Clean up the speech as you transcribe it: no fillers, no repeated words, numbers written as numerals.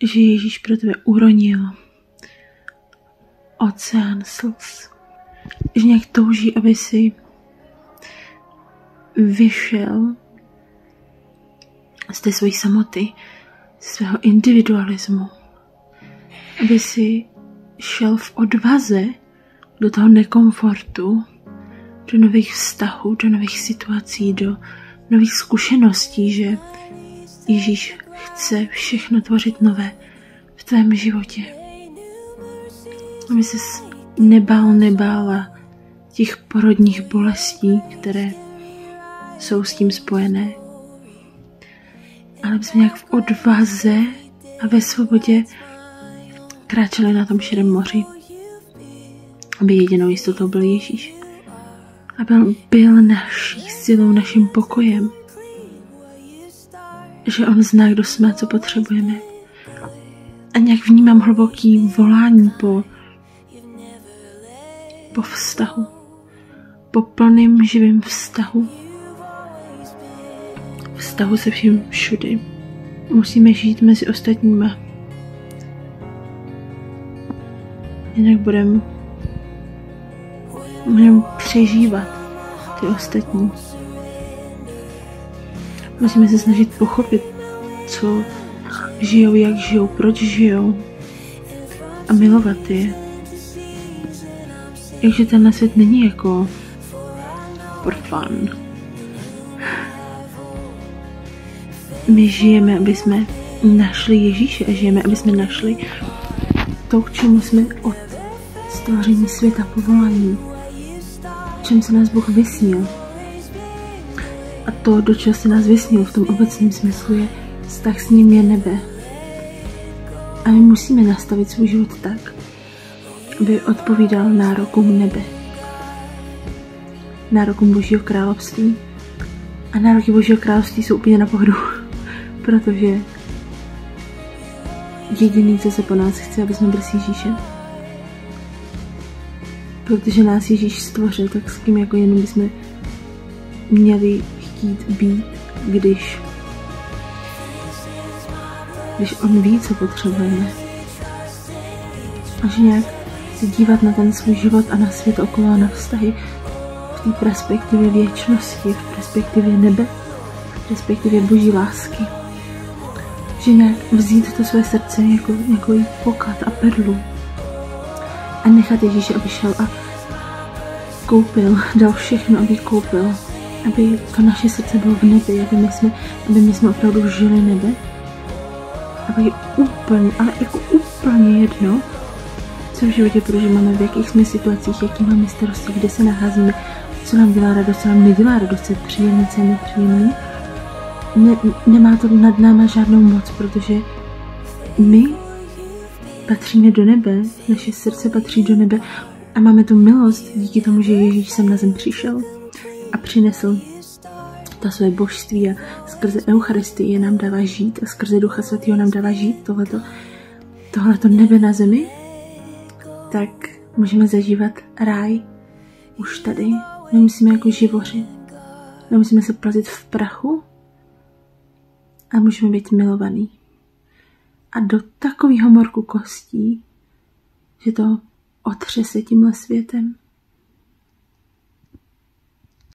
že Ježíš pro tebe uronil oceán slz. Že nějak touží, aby si vyšel z té své samoty, z svého individualismu. Aby si šel v odvaze do toho nekomfortu, do nových vztahů, do nových situací, do nových zkušeností, že Ježíš chce všechno tvořit nové v tvém životě. Aby ses nebála těch porodních bolestí, které jsou s tím spojené. Ale aby jsme nějak v odvaze a ve svobodě kráčeli na tom širém moři. Aby jedinou jistotou byl Ježíš. Aby on byl naší silou, naším pokojem. Že on zná, kdo jsme, co potřebujeme. A nějak vnímám hluboký volání po vztahu. Po plným živým vztahu. Vztahu se vším všudy. Musíme žít mezi ostatníma. Jinak budeme přežívat ty ostatní. Musíme se snažit pochopit, co žijou, jak žijou, proč žijou a milovat je. Takže tenhle svět není jako for fun. My žijeme, aby jsme našli Ježíše a žijeme, aby jsme našli to, k čemu jsme od stvoření světa povolání. Čem se nás Bůh vysnil. A to, do čeho se nás vysnil v tom obecném smyslu, je vztah s ním je nebe. A my musíme nastavit svůj život tak, aby odpovídal nárokům nebe. Nárokům Božího království. A nároky Božího království jsou úplně na pohodu. Protože jediný, co se po nás chce, aby jsme byli s Ježíšem. Protože nás Ježíš stvořil, tak s kým jako jenom bychom měli chtít být, když on ví, co potřebujeme. A že nějak se dívat na ten svůj život a na svět okolo a na vztahy v té perspektivě věčnosti, v perspektivě nebe, v perspektivě Boží lásky. Že nějak vzít to své srdce jako nějaký poklad a perlu a nechat Ježíše, aby šel a koupil, dal všechno, aby koupil, aby to naše srdce bylo v nebi, aby my jsme opravdu žili nebe, aby úplně, ale jako úplně jedno, co v životě prožíváme, v jakých jsme situacích, jaký máme starosti, kde se nacházíme, co nám dělá radost, co nám nedělá radost, co je příjemný, co je nepříjemný. Nemá to nad náma žádnou moc, protože my patříme do nebe, naše srdce patří do nebe a máme tu milost díky tomu, že Ježíš sem na zem přišel a přinesl to své božství a skrze Eucharistii nám dává žít a skrze Ducha Svatého nám dává žít tohleto nebe na zemi, tak můžeme zažívat ráj už tady. Nemusíme jako živořit, nemusíme se plazit v prachu a můžeme být milovaný. A do takového morku kostí, že to otřese tímhle světem.